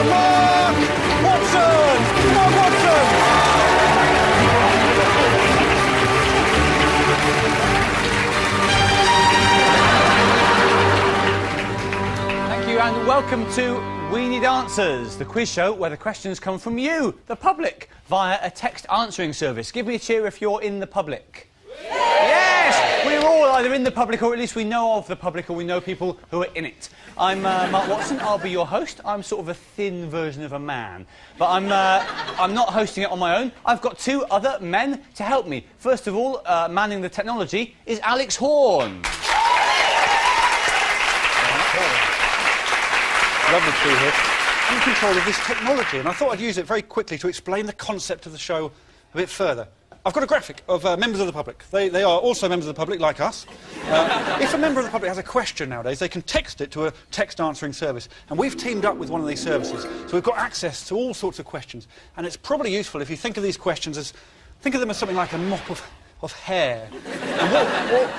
Mr. Mark Watson! Mark Watson! Thank you and welcome to We Need Answers, the quiz show where the questions come from you, the public, via a text answering service. Give me a cheer if you're in the public. Yes! We're all either in the public or at least we know of the public or we know people who are in it. I'm Mark Watson, I'll be your host. I'm sort of a thin version of a man. But I'm not hosting it on my own. I've got two other men to help me. First of all, manning the technology is Alex Horn. Lovely to be here. I'm in control of this technology and I thought I'd use it very quickly to explain the concept of the show a bit further. I've got a graphic of members of the public. They are also members of the public, like us. If a member of the public has a question nowadays, they can text it to a text answering service. And we've teamed up with one of these services, so we've got access to all sorts of questions. And it's probably useful if you think of these questions as... think of them as something like a mop of hair. And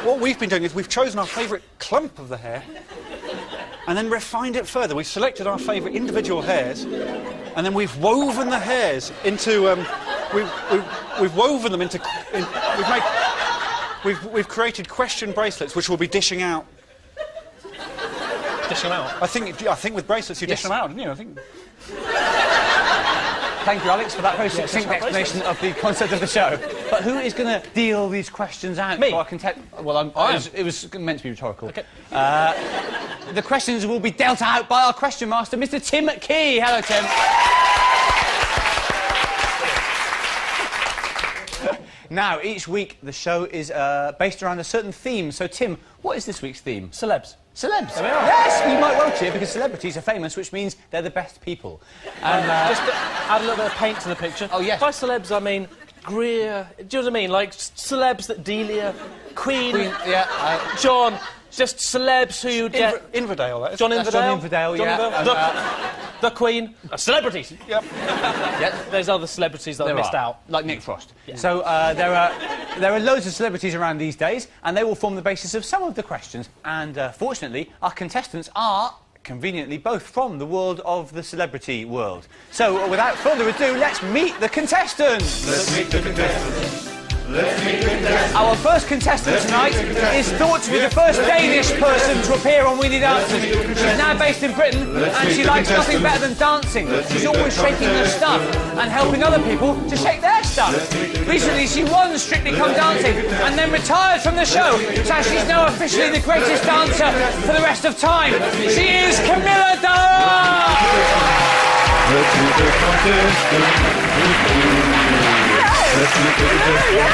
what we've been doing is we've chosen our favourite clump of the hair and then refined it further. We've selected our favourite individual hairs and then we've woven the hairs into... We've woven them into... We've created question bracelets which we'll be dishing out. Dish them out? I think with bracelets you dish them out, didn't you? I think... Thank you, Alex, for that very succinct explanation of the concept of the show. But who is going to deal these questions out? Me? Well, it was meant to be rhetorical. Okay. The questions will be dealt out by our question master, Mr. Tim Key. Hello, Tim. Now, each week the show is based around a certain theme. So, Tim, what is this week's theme? Celebs. Celebs? There we are. Yes, you might well cheer because celebrities are famous, which means they're the best people. And, just to add a little bit of paint to the picture. Oh, yes. By celebs, I mean Greer. Do you know what I mean? Like celebs that Delia, Queen, yeah, John. Just celebs who you'd get... Inverdale, that is. John Inverdale. John Inverdale, yeah. The Queen. Celebrities. Yep. Yep. There's other celebrities that I missed out. Like Nick Frost. Yeah. So there are loads of celebrities around these days, and they will form the basis of some of the questions. And fortunately, our contestants are, conveniently, both from the world of the celebrity world. So without further ado, let's meet the contestants. Let's meet the contestants. Let's meet the contestants. Our first contestant tonight is thought to be the first Danish person to appear on We Need Answers. She's now based in Britain and she likes nothing better than dancing. She's always shaking her stuff and helping other people to shake their stuff. Recently she won Strictly Come Dancing and then retired from the show, so she's now officially the greatest dancer for the rest of time. She is Camilla Dara! Let's meet the contestants. Let's meet the contestants.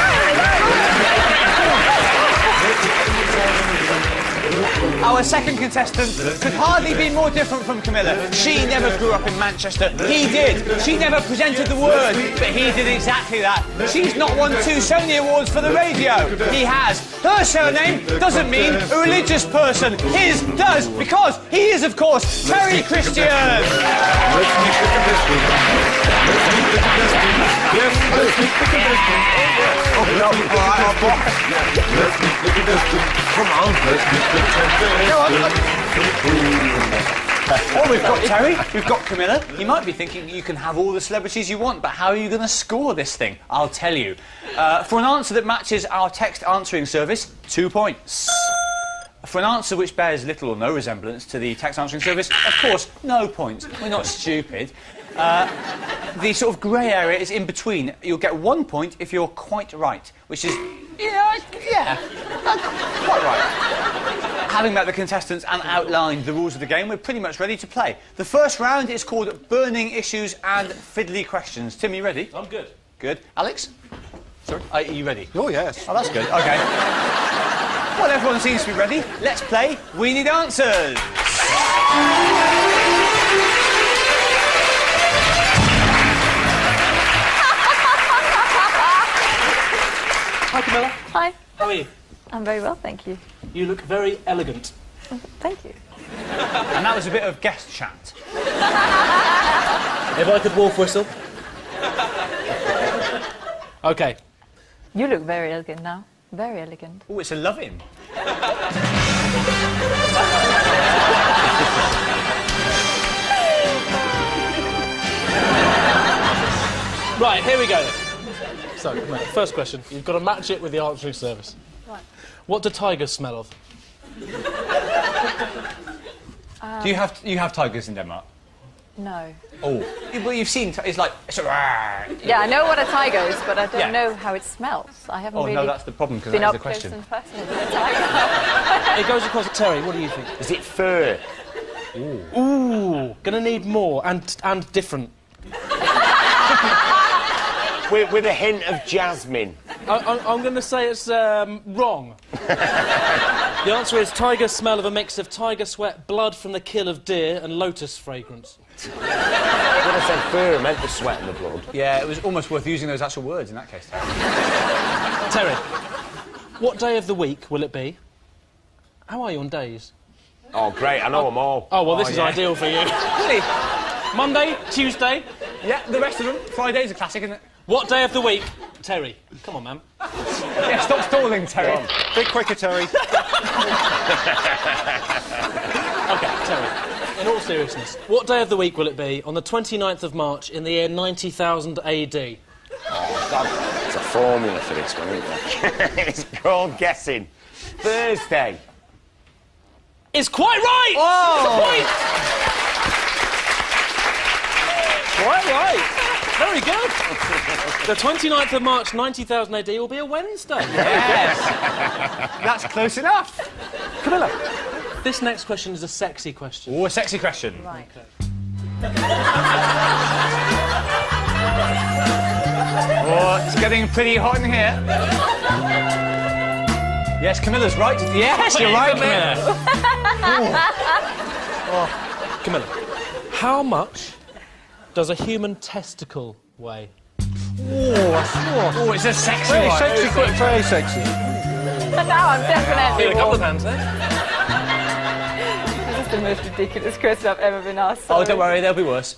Our second contestant could hardly be more different from Camilla. She never grew up in Manchester. He did. She never presented the word, but he did exactly that. She's not won 2 Sony Awards for the radio. He has. Her surname doesn't mean a religious person. His does, because he is, of course, Terry Christian. Let's meet the contestants. Let's meet the contestants. Yes, let's meet the contestants. Oh, no, all right, let's meet the contestants. Come on, let's meet the contestants. Go on. Well, we've got Terry, we've got Camilla. You might be thinking you can have all the celebrities you want, but how are you going to score this thing? I'll tell you. For an answer that matches our text answering service, 2 points. For an answer which bears little or no resemblance to the text answering service, of course, no points. We're not stupid. The sort of grey area is in between. You'll get 1 point if you're quite right, which is, quite right. Having met the contestants and outlined the rules of the game, we're pretty much ready to play. The first round is called Burning Issues and Fiddly Questions. Tim, you ready? I'm good. Good. Alex? Sorry? Are you ready? Oh, yes. Oh, that's good. OK. Well, everyone seems to be ready. Let's play We Need Answers. Hi, Camilla. Hi. How are you? I'm very well, thank you. You look very elegant. Thank you. And that was a bit of guest chat. If I could wolf whistle. OK. You look very elegant now. Very elegant. Oh, it's a love-in. Right, here we go. So, first question. You've got to match it with the answering service. Right. What do tigers smell of? Do you have tigers in Denmark? No. Oh. Well, you've seen... It's like... Yeah, I know what a tiger is, but I don't know how it smells. I haven't really no, that's the problem, because been that is up the question. close and personal with a tiger. It goes across to Terry. What do you think? Is it fur? Ooh, gonna need more and different. With a hint of jasmine. I'm going to say it's wrong. The answer is tigers smell of a mix of tiger sweat, blood from the kill of deer, and lotus fragrance. When I said fur, I meant the sweat and the blood. Yeah, it was almost worth using those actual words in that case. Terry, what day of the week will it be? How are you on days? Oh, great, I know them all. Oh, well, this is ideal for you. Really? Monday, Tuesday. Yeah, the rest of them. Friday's a classic, isn't it? What day of the week? Terry, come on, man. Yeah, stop stalling, Terry. Bit quicker, Terry. OK, Terry, in all seriousness, what day of the week will it be on the 29th of March in the year 90,000 AD? Oh, there's a formula for this one, isn't there? It's called guessing. Thursday. It's quite right! Oh! Quite right. Very good. The 29th of March, 90,000 AD will be a Wednesday. Yes! That's close enough. Camilla, this next question is a sexy question. Oh, a sexy question. Right. Oh, it's getting pretty hot in here. Yes, Camilla's right. Yes, you're right, Camilla. Camilla, how much does a human testicle weigh? Oh, it's a sexy Very one. sexy, quite very sexy. Now I'm definitely Need a couple of wrong. hands there. This is the most ridiculous question I've ever been asked. Oh, don't worry, they'll be worse.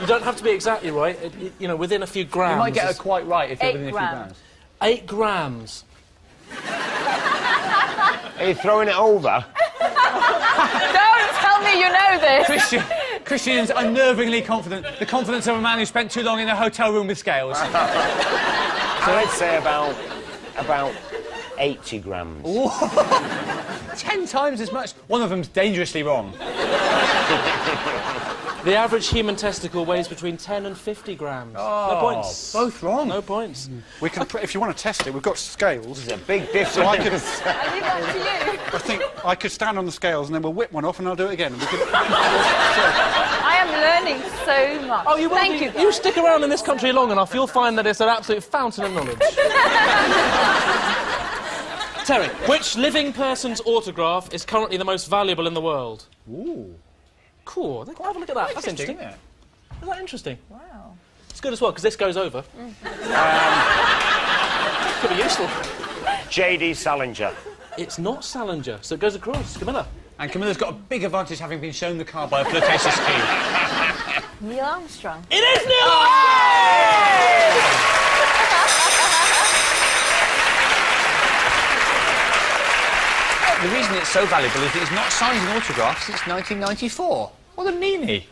You don't have to be exactly right. You know, within a few grams. You might get it quite right if you're 8 within a few grams. grams. 8 grams. Are you throwing it over? Don't tell me you know this! Christian's unnervingly confident. The confidence of a man who spent too long in a hotel room with scales. I'd say about 80 grams. 10 times as much. One of them's dangerously wrong. The average human testicle weighs between 10 and 50 grams. No points. Both wrong. No points. We can, if you want to test it, we've got scales. There's a big difference. So I could, I leave that to you. I think I could stand on the scales and then we'll whip one off and I'll do it again. And we could... I am learning so much. Oh, you will Thank be. you, You guys. stick around in this country long enough, you'll find that it's an absolute fountain of knowledge. Terry, which living person's autograph is currently the most valuable in the world? Ooh. Cool. Have a look at that. That's interesting. Isn't it? Is that interesting? Wow. It's good as well, because this goes over. Could be useful. J.D. Salinger. It's not Salinger, so it goes across. Camilla. And Camilla's got a big advantage having been shown the car by a flirtatious key. Neil Armstrong. It is Neil! The reason it's so valuable is that he's not signed an autograph since 1994. What a meanie.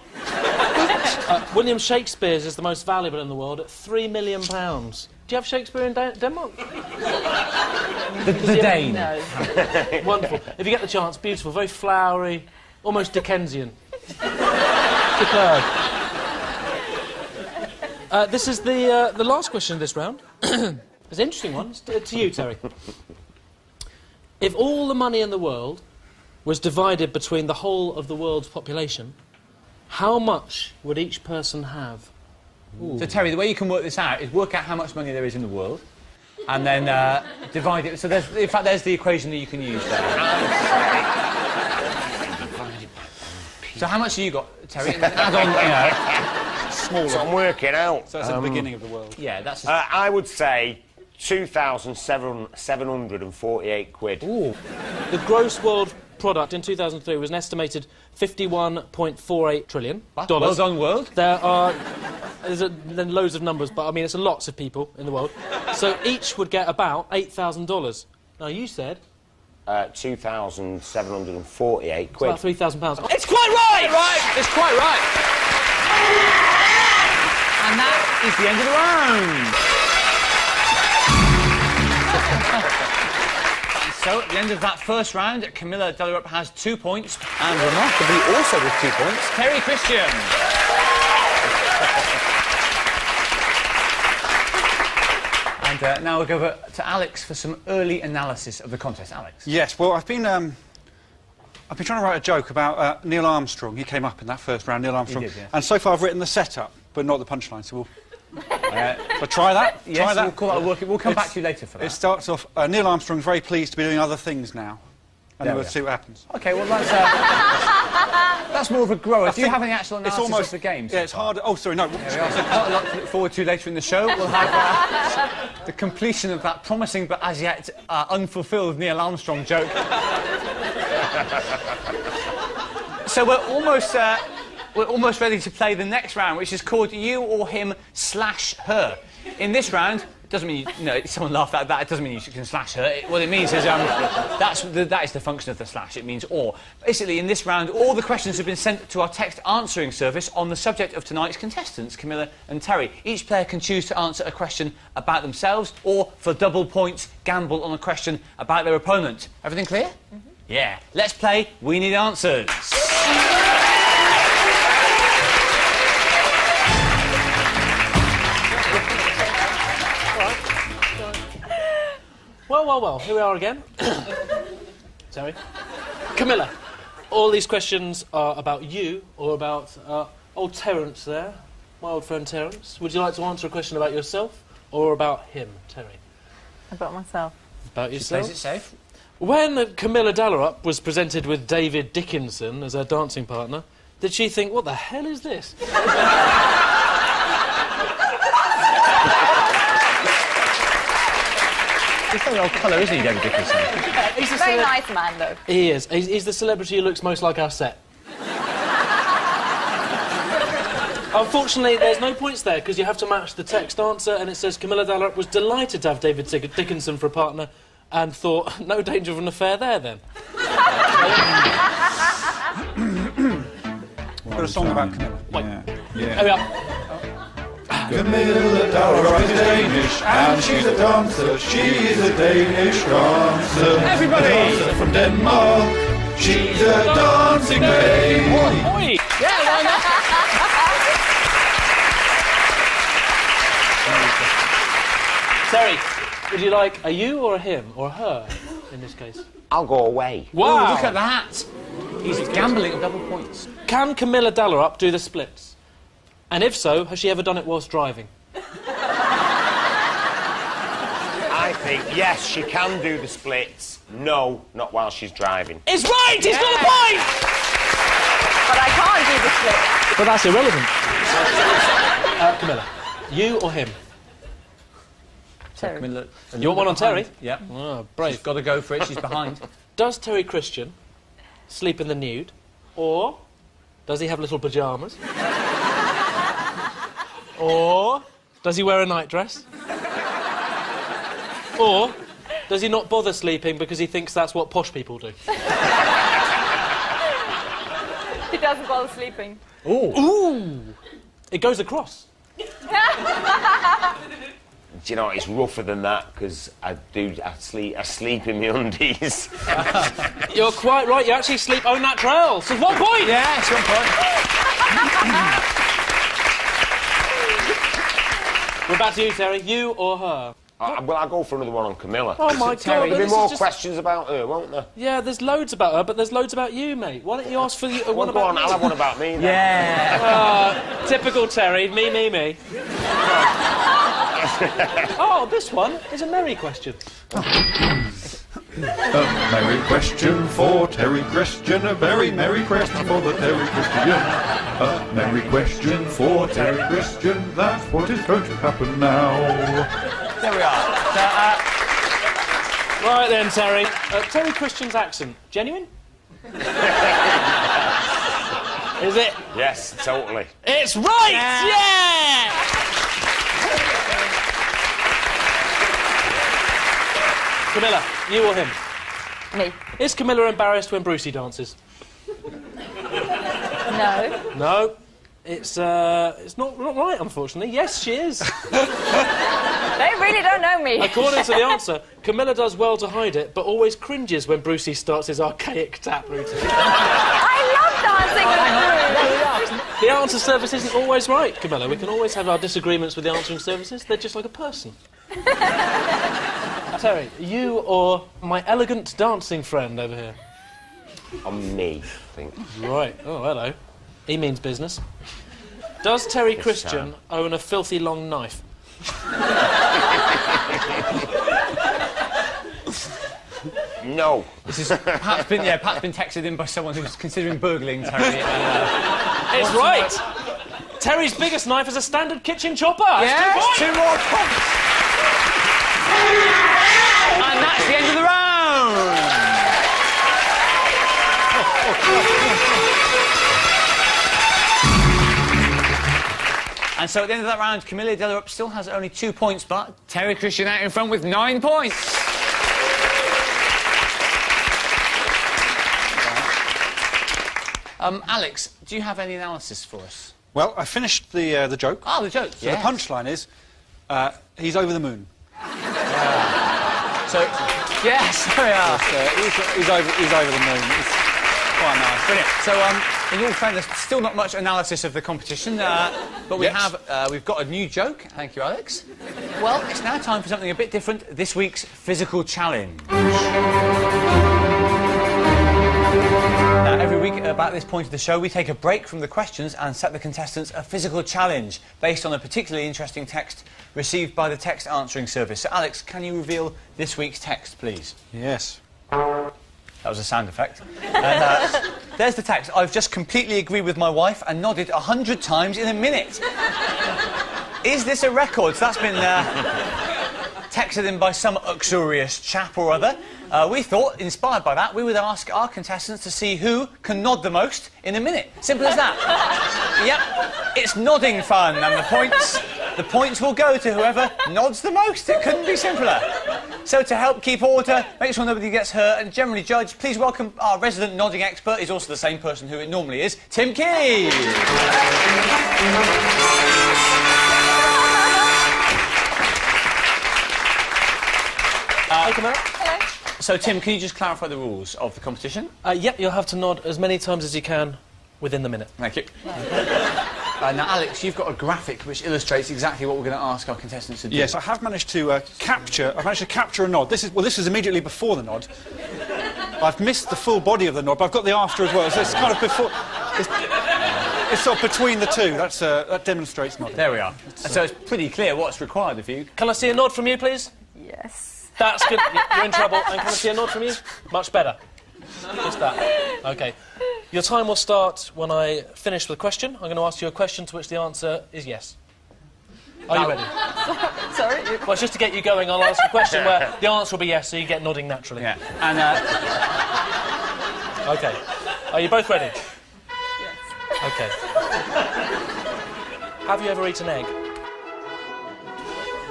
William Shakespeare's is the most valuable in the world at £3 million. Do you have Shakespeare in Denmark? The Dane. No. Wonderful. If you get the chance, beautiful, very flowery, almost Dickensian. Superb. This is the last question of this round. It's an interesting one. It's to you, Terry. If all the money in the world was divided between the whole of the world's population, how much would each person have? So, Terry, the way you can work this out is work out how much money there is in the world and then divide it. So, in fact, there's the equation that you can use there. So, how much have you got, Terry? And then add on, Smaller. So I'm working out. So that's at the beginning of the world. yeah, that's... I would say 2,748 quid. Ooh. The gross world product in 2003 was an estimated $51.48 trillion. Well done, world. There's loads of numbers, but I mean, it's lots of people in the world. So each would get about $8,000. Now, you said... 2,748 quid. About £3,000. It's quite right! Right, it's quite right. And that is the end of the round. So, at the end of that first round, Camilla Delarup has 2 points, and remarkably also with 2 points, Terry Christian. And now we'll go over to Alex for some early analysis of the contest. Alex. Yes, well, I've been trying to write a joke about Neil Armstrong. He came up in that first round, Neil Armstrong. He did, yeah. And so far I've written the setup, but not the punchline, so we'll... so try that? Yes, try that? we'll call that a work. We'll come back to you later for that. It starts off, Neil Armstrong's very pleased to be doing other things now. And There we'll we are. see what happens. OK, well, that's more of a grower. Do you have any actual analysis of the games? Yeah, it's hard... Oh, sorry, no. There we are. So quite a lot to look forward to later in the show. We'll have the completion of that promising but as yet unfulfilled Neil Armstrong joke. So we're almost ready to play the next round, which is called You or Him / Her. In this round, it doesn't mean someone laughed at that. It doesn't mean you can slash her. What it means is that is the function of the slash. It means or. Basically, in this round, all the questions have been sent to our text answering service on the subject of tonight's contestants, Camilla and Terry. Each player can choose to answer a question about themselves, or for double points, gamble on a question about their opponent. Everything clear? Mm-hmm. Yeah. Let's play We Need Answers. Well, here we are again. Sorry. Camilla, all these questions are about you or about old Terence there, my old friend Terence. Would you like to answer a question about yourself or about him, Terry? About myself. About yourself? Plays it safe. When Camilla Delarup was presented with David Dickinson as her dancing partner, did she think, what the hell is this? He's got an old colour, isn't he, David Dickinson? He's a very nice man, though. He is. He's the celebrity who looks most like our set. Unfortunately, there's no points there, because you have to match the text answer, and it says Camilla Delarup was delighted to have David Dickinson for a partner, and thought, no danger of an affair there, then. Got a song about Camilla. Yeah. Here we are. Camilla Delarup is Danish and she's a dancer. She's a Danish dancer. Everybody! A dancer from Denmark. She's a dancing lady. Oi! Yeah, why not? Terry, would you like a you or a him or a her in this case? I'll go away. Wow! Ooh, look at that! He's gambling at double points. Can Camilla Delarup do the splits? And if so, has she ever done it whilst driving? I think, yes, she can do the splits. No, not while she's driving. It's right! He's got a point! But I can't do the split. But that's irrelevant. Camilla, you or him? Terry. Camilla, You want one on Terry? Yeah. Oh, brave. She's got to go for it, she's behind. Does Terry Christian sleep in the nude, or does he have little pyjamas? Or does he wear a nightdress? Or does he not bother sleeping because he thinks that's what posh people do? He doesn't bother sleeping. Ooh. Ooh! It goes across. Do you know, it's rougher than that, because I sleep in my undies. You're quite right, you actually sleep au naturel. So 1 point! Yeah, it's 1 point. We're back to you, Terry. You or her? Well, I'll go for another one on Camilla. Oh, my God. There'll be this more is just... questions about her, won't there? Yeah, there's loads about her, but there's loads about you, mate. Why don't you ask for the, one Well, go about on, me? I'll have one about me then. Yeah. Typical Terry. Me. Oh, this one is a merry question. A merry question for Terry Christian. A very merry question for the Terry Christian. A merry question for Terry Christian. That's what is going to happen now. There we are. Right then, Terry. Terry Christian's accent, genuine? Is it? Yes, totally. It's right! Yeah! Camilla, you or him? Me. Is Camilla embarrassed when Brucey dances? No. No. It's not right, unfortunately. Yes, she is. They really don't know me. According to the answer, Camilla does well to hide it, but always cringes when Brucey starts his archaic tap routine. I love dancing with Bruce. The answer service isn't always right, Camilla. We can always have our disagreements with the answering services. They're just like a person. Terry, you or my elegant dancing friend over here? On me, I think. Right. Oh, hello. He means business. Does Terry Christian own a filthy long knife? No. This is Pat's been texted in by someone who's considering burgling Terry. It's right. Terry's biggest knife is a standard kitchen chopper. Yes, 2 more points. And that's the end of the round. And so at the end of that round, Camilla Delarup still has only 2 points, but Terry Christian out in front with 9 points. Alex, do you have any analysis for us? Well, I finished the joke. Oh, the joke. So the punchline is, he's over the moon. So, yes, there we are. He's over the moon. It's quite nice. Brilliant. So, in all fairness, still not much analysis of the competition, but we've got a new joke. Thank you, Alex. Well, it's now time for something a bit different. This week's physical challenge. Now, every week about this point of the show, we take a break from the questions and set the contestants a physical challenge based on a particularly interesting text received by the text answering service. So, Alex, can you reveal this week's text, please? Yes. That was a sound effect. And, there's the text. I've just completely agreed with my wife and nodded 100 times in a minute. Is this a record? So that's been texted in by some uxorious chap or other. We thought, inspired by that, we would ask our contestants to see who can nod the most in a minute. Simple as that. Yep, it's nodding fun, and the points will go to whoever nods the most. It couldn't be simpler. So to help keep order, make sure nobody gets hurt, and generally judge, please welcome our resident nodding expert. He's also the same person who it normally is, Tim Key. Hey, Camilla. Hello. So, Tim, can you just clarify the rules of the competition? Yep, you'll have to nod as many times as you can within the minute. Thank you. Now, Alex, you've got a graphic which illustrates exactly what we're going to ask our contestants to do. Yes, I have managed to capture a nod. This is immediately before the nod. I've missed the full body of the nod, but I've got the after as well. So it's kind of before. It's sort of between the two. That demonstrates nodding. There we are. So it's pretty clear what's required of you. Can I see a nod from you, please? Yes. That's good. You're in trouble. And can I see a nod from you? Much better. Just that. OK. Your time will start when I finish with a question. I'm going to ask you a question to which the answer is yes. Are you ready? Sorry. Well, it's just to get you going, I'll ask a question where the answer will be yes, so you get nodding naturally. Yeah. And, OK. Are you both ready? Yes. OK. Have you ever eaten egg?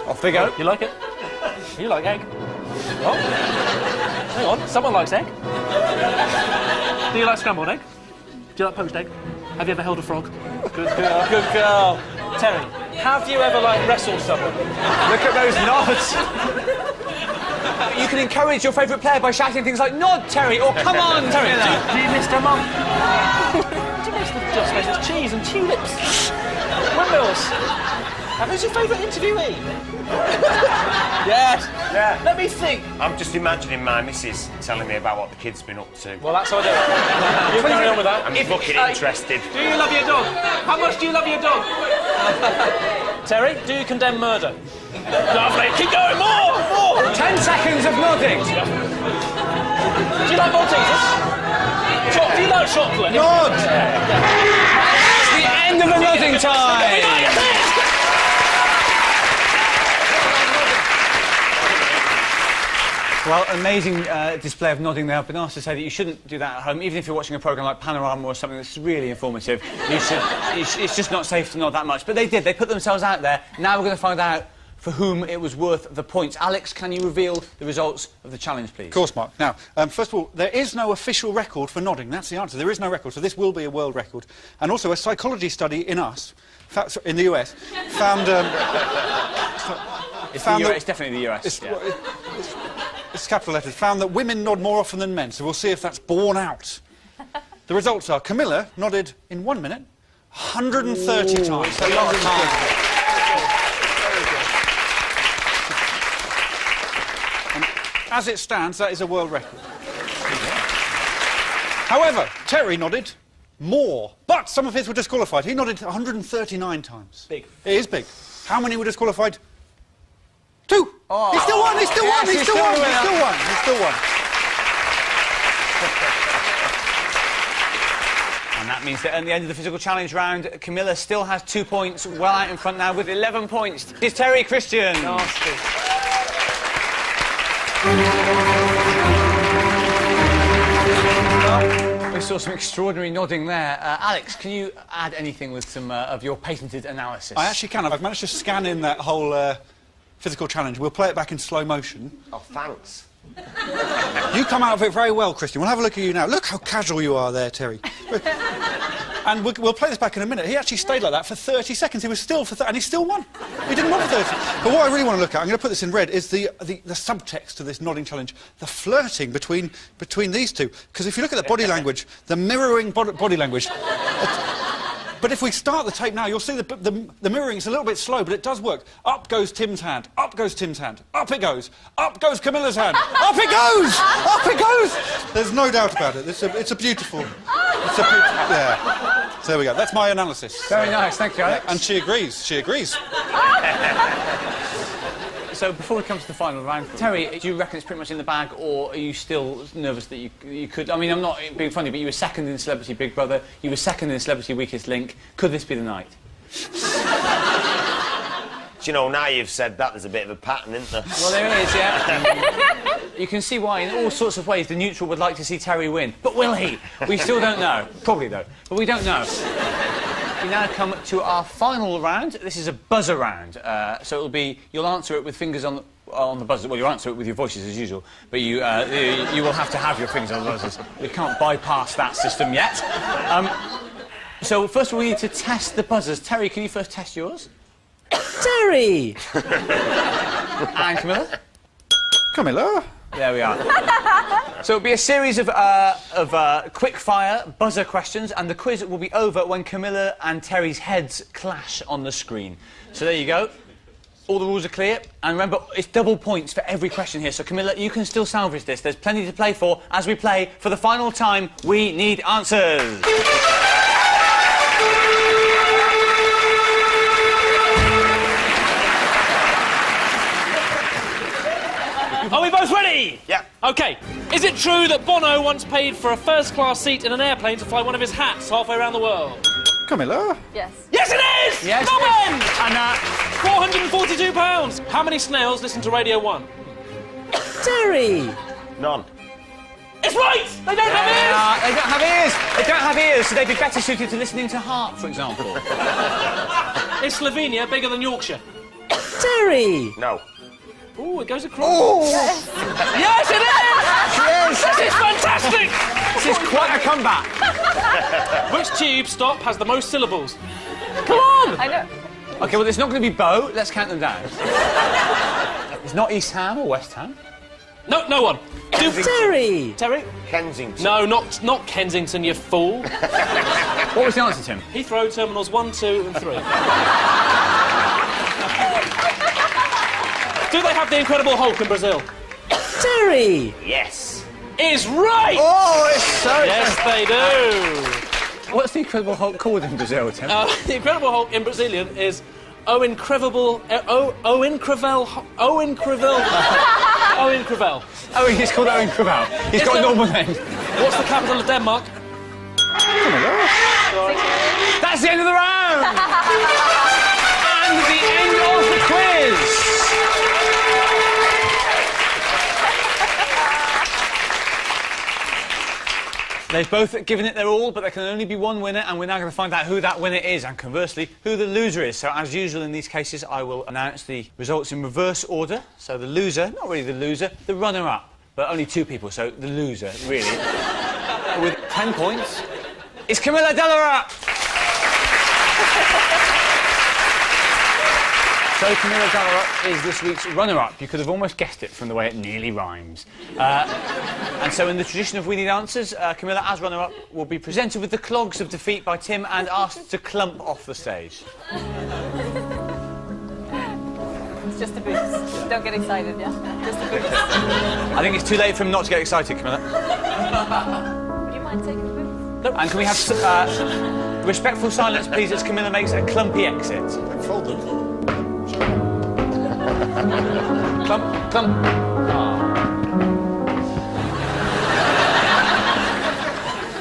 off we go. You like it? You like egg? Oh. Hang on, someone likes egg. Do you like scrambled egg? Do you like poached egg? Have you ever held a frog? Good girl, good girl. Terry, have you ever, wrestled someone? Look at those nods. You can encourage your favourite player by shouting things like, "Nod, Terry," or "Come on, Terry." Do you miss their mum? Do you miss the just makes cheese and tulips? Windmills. And who's your favourite interviewee? Yes. Yeah. Let me think. I'm just imagining my missus telling me about what the kid's been up to. Well, that's how I do it. You carry on with that. I'm fucking interested. Do you love your dog? How much do you love your dog? Terry, do you condemn murder? Lovely. Keep going. More. 10 seconds of nodding. Do you like Maltesers? Do you like chocolate? Nod! That's the end of the nodding time. Well, amazing display of nodding there. I've been asked to say that you shouldn't do that at home, even if you're watching a programme like Panorama or something that's really informative. It's just not safe to nod that much. But they did. They put themselves out there. Now we're going to find out for whom it was worth the points. Alex, can you reveal the results of the challenge, please? Of course, Mark. Now, first of all, there is no official record for nodding. That's the answer. There is no record, so this will be a world record. And also, a psychology study in in the US, found... It's definitely the US. It's capital letters. Found that women nod more often than men, so we'll see if that's borne out. The results are Camilla nodded in 1 minute 130 times. It's a lot of time. And as it stands, that is a world record. However, Terry nodded more, but some of his were disqualified. He nodded 139 times. Big. It is big. How many were disqualified? 2. Oh. He still won. He still won. He Yes, still won. He still won. He still won. And that means that at the end of the physical challenge round, Camilla still has 2 points, well out in front now with 11 points. It's Terry Christian. Nasty. We saw some extraordinary nodding there. Alex, can you add anything with some of your patented analysis? I actually can. I've managed to scan in that whole physical challenge. We'll play it back in slow motion. Oh, thanks. You come out of it very well, Christian. We'll have a look at you now. Look how casual you are there, Terry. And we'll play this back in a minute. He actually stayed like that for 30 seconds. He was still and he still won. He didn't nod for 30. But what I really want to look at, I'm going to put this in red, is the subtext to this nodding challenge, the flirting between these two. Because if you look at the body language, the mirroring body language. But if we start the tape now, you'll see the mirroring is a little bit slow, but it does work. Up goes Tim's hand. Up goes Tim's hand. Up it goes. Up goes Camilla's hand. Up it goes! Up it goes! There's no doubt about it. It's a beautiful... Yeah. So there we go. That's my analysis. Very nice. Thank you, Alex. And she agrees. She agrees. So before we come to the final round, Terry, do you reckon it's pretty much in the bag, or are you still nervous that you could... I mean, I'm not being funny, but you were second in Celebrity Big Brother, you were second in Celebrity Weakest Link. Could this be the night? Do you know, now you've said that, there's a bit of a pattern, isn't there? Well, there is, yeah. You can see why, in all sorts of ways, the neutral would like to see Terry win. But will he? We still don't know. Probably, though. But we don't know. We now come to our final round. This is a buzzer round. So it'll be... You'll answer it with fingers on the buzzer. Well, you'll answer it with your voices, as usual. But you will have to have your fingers on the buzzers. We can't bypass that system yet. So first of all, we need to test the buzzers. Terry, can you first test yours? Terry! And Camilla? Camilla? There we are. So it'll be a series of quick-fire buzzer questions, and the quiz will be over when Camilla and Terry's heads clash on the screen. So there you go. All the rules are clear, and remember, it's double points for every question here. So Camilla, you can still salvage this. There's plenty to play for as we play for the final time. We need answers. Are we both ready? Yeah. OK. Is it true that Bono once paid for a first-class seat in an airplane to fly one of his hats halfway around the world? Camilla? Yes. Yes, it is! Yes. Robin! And £442. How many snails listen to Radio 1? Terry! None. It's right! They don't have ears! they don't have ears. They don't have ears, so they'd be better suited to listening to Heart, for example. Is Slovenia bigger than Yorkshire? Terry! No. Oh, it goes across. Oh! Yes, it is! Yes! This is fantastic! This is quite a comeback. Which tube stop has the most syllables? Come on! I know. OK, well, it's not going to be Bow. Let's count them down. It's not East Ham or West Ham. No, no one. Terry! Terry? Kensington. No, not Kensington, you fool. What was the answer, Tim? Heathrow terminals 1, 2 and 3. Do they have the Incredible Hulk in Brazil? Terry! Yes. Is right! Oh, it's so... Yes, they do. What's the Incredible Hulk called in Brazil, Tim? The Incredible Hulk in Brazilian is Owen Crevel. Owen Crevel. Owen Crevel. Owen Crevel. Oh, he's called Owen Crevel. He's got a normal name. What's the capital of Denmark? That's the end of the round! And the end of the quiz! They've both given it their all, but there can only be one winner, and we're now going to find out who that winner is, and conversely, who the loser is. So, as usual in these cases, I will announce the results in reverse order. So, the loser, not really the loser, the runner-up, but only 2 people, so the loser, really, with 10 points, is Camilla Dellera. So Camilla Dellera is this week's runner-up. You could have almost guessed it from the way it nearly rhymes. And so in the tradition of weenie dancers, Camilla, as runner-up, will be presented with the clogs of defeat by Tim and asked to clump off the stage. It's just the boots. Don't get excited, yeah? Just the boots. I think it's too late for him not to get excited, Camilla. Would you mind taking the boots? No. And can we have respectful silence, please, as Camilla makes a clumpy exit? Fold them. Clump, clump.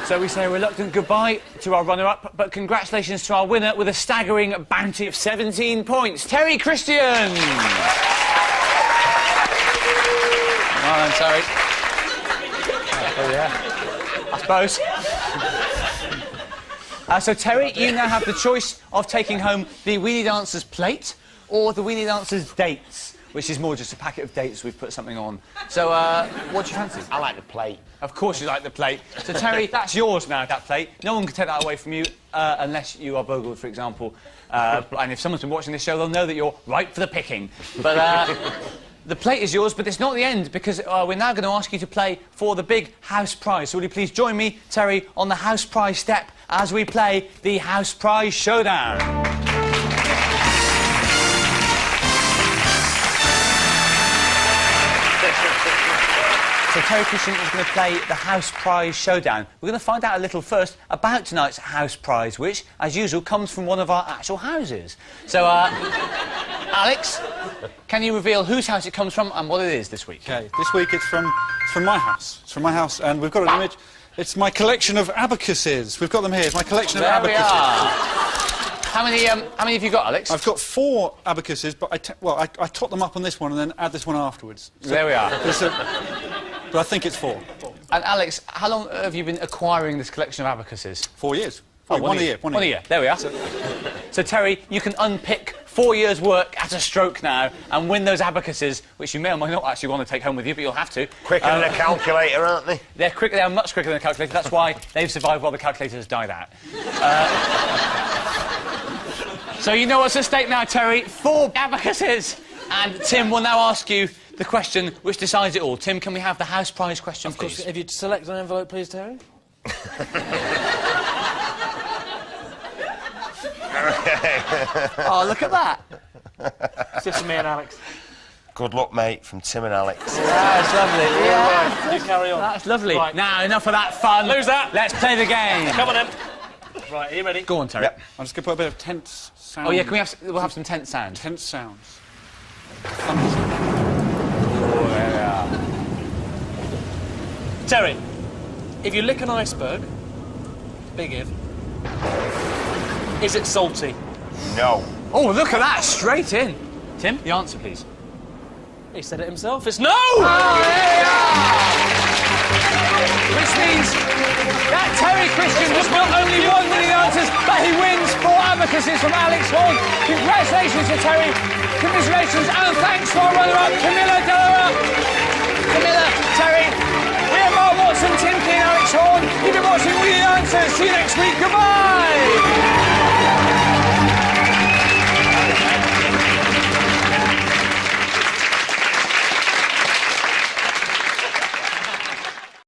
So we say a reluctant goodbye to our runner-up, but congratulations to our winner with a staggering bounty of 17 points, Terry Christian! Well done, Terry. Oh, yeah. I suppose. So, Terry, you now have the choice of taking home the Weenie Dancers plate or the Weenie Dancers dates, which is more just a packet of dates we've put something on. So, what do you fancy? I like the plate. Of course you like the plate. So, Terry, that's yours now, that plate. No one can take that away from you, unless you are burgled, for example. And if someone's been watching this show, they'll know that you're ripe for the picking. But, the plate is yours, but it's not the end, because we're now going to ask you to play for the big house prize. So will you please join me, Terry, on the house prize step as we play the house prize showdown. So Terry Christian is going to play the house prize showdown. We're going to find out a little first about tonight's house prize, which, as usual, comes from one of our actual houses. So, Alex, can you reveal whose house it comes from and what it is this week? OK, this week it's from my house. It's from my house, and we've got an image. It's my collection of abacuses. We've got them here. It's my collection of abacuses. How many have you got, Alex? I've got 4 abacuses, but I tot them up on this one and then add this one afterwards. So there we are. But I think it's 4. And Alex, how long have you been acquiring this collection of abacuses? 4 years. Oh, one a year. One a year. There we are. So Terry, you can unpick 4 years' work at a stroke now and win those abacuses, which you may or may not actually want to take home with you, but you'll have to. Quicker than a calculator, aren't they? They are much quicker than a calculator. That's why they've survived while the calculators died out. So you know what's at stake now, Terry. 4 abacuses. And Tim will now ask you the question which decides it all. Tim, can we have the house prize question, please? Of course. If you'd select an envelope, please, Terry. Oh, look at that. It's just me and Alex. Good luck, mate, from Tim and Alex. That's lovely. Yeah. You carry on. That's lovely. Right. Now, enough of that fun. Lose that. Let's play the game. Come on, then. Right, are you ready? Go on, Terry. Yep. I'm just going to put a bit of tense sound. Oh, yeah, we'll have some tense sound. Tense sounds. Oh, there we are. Terry, if you lick an iceberg, big if, is it salty? No. Oh, look at that, straight in. Tim, the answer, please. He said it himself. It's no! Oh, there we are! Which means that Terry Christian has not only won winning answers, but he wins 4 abacuses from Alex Horn. Congratulations to Terry. Commiserations and thanks to our runner-up, Camilla Dellera. Camilla, Terry, we're Mark Watson, Tim Key and Alex Horn. You've been watching Winning Answers. See you next week. Goodbye!